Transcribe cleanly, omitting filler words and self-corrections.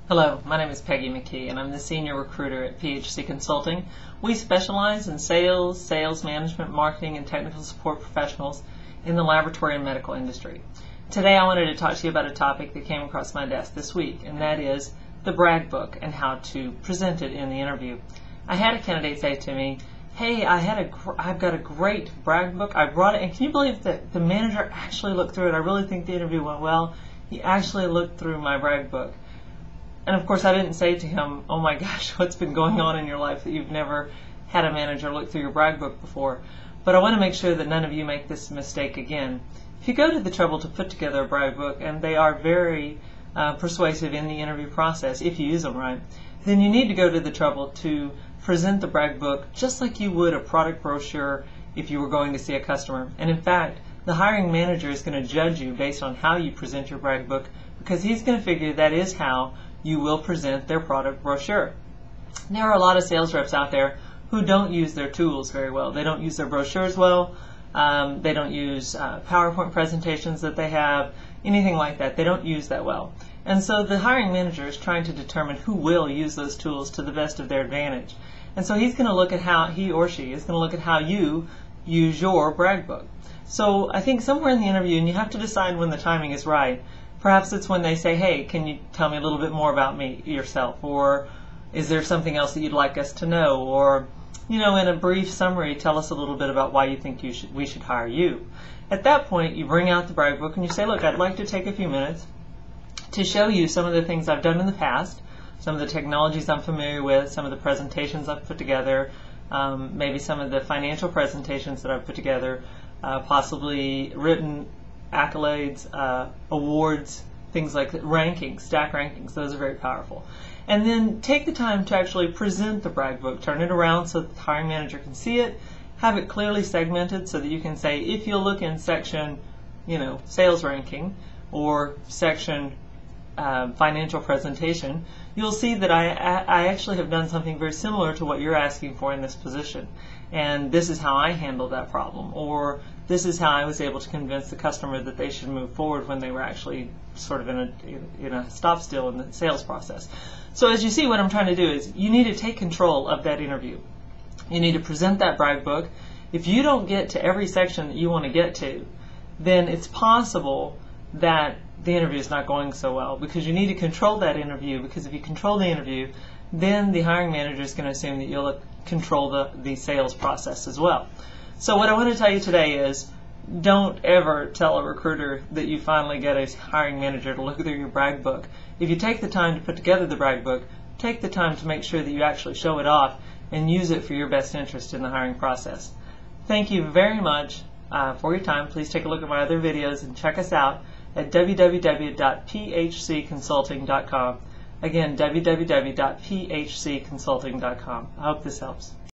Hello, my name is Peggy McKee and I'm the Senior Recruiter at PHC Consulting. We specialize in sales, sales management, marketing, and technical support professionals in the laboratory and medical industry. Today I wanted to talk to you about a topic that came across my desk this week, and that is the Bragbook and how to present it in the interview. I had a candidate say to me, "Hey, I've got a great Bragbook. I brought it, and can you believe that the manager actually looked through it? I really think the interview went well. He actually looked through my Bragbook." And of course I didn't say to him, "Oh my gosh, what's been going on in your life that you've never had a manager look through your Bragbook before?" But I want to make sure that none of you make this mistake again. If you go to the trouble to put together a Bragbook, and they are very persuasive in the interview process if you use them right, then you need to go to the trouble to present the Bragbook just like you would a product brochure if you were going to see a customer. And in fact, the hiring manager is going to judge you based on how you present your Bragbook, because he's going to figure that is how you will present their product brochure. There are a lot of sales reps out there who don't use their tools very well. They don't use their brochures well. They don't use PowerPoint presentations that they have, anything like that. They don't use that well. And so the hiring manager is trying to determine who will use those tools to the best of their advantage. And so he's going to look at how, he or she is going to look at how you use your Bragbook. So I think somewhere in the interview, and you have to decide when the timing is right, perhaps it's when they say, "Hey, can you tell me a little bit more about yourself? Or is there something else that you'd like us to know? Or, in a brief summary, tell us a little bit about why you think we should hire you." At that point, you bring out the Bragbook and you say, "Look, I'd like to take a few minutes to show you some of the things I've done in the past, some of the technologies I'm familiar with, some of the presentations I've put together, maybe some of the financial presentations that I've put together, possibly written accolades, awards, things like that, rankings, stack rankings. Those are very powerful." And then take the time to actually present the Bragbook. Turn it around so that the hiring manager can see it. Have it clearly segmented so that you can say, if you'll look in section, sales ranking, or section financial presentation, you'll see that I actually have done something very similar to what you're asking for in this position. And this is how I handled that problem. Or this is how I was able to convince the customer that they should move forward when they were actually sort of in a stop still in the sales process. So as you see, what I'm trying to do is you need to take control of that interview. You need to present that Bragbook. If you don't get to every section that you want to get to, then it's possible that the interview is not going so well, because you need to control that interview, because if you control the interview, then the hiring manager is going to assume that you'll control the sales process as well. So what I want to tell you today is, don't ever tell a recruiter that you finally get a hiring manager to look through your Bragbook. If you take the time to put together the Bragbook, take the time to make sure that you actually show it off and use it for your best interest in the hiring process. Thank you very much for your time. Please take a look at my other videos and check us out at www.phcconsulting.com. Again, www.phcconsulting.com. I hope this helps.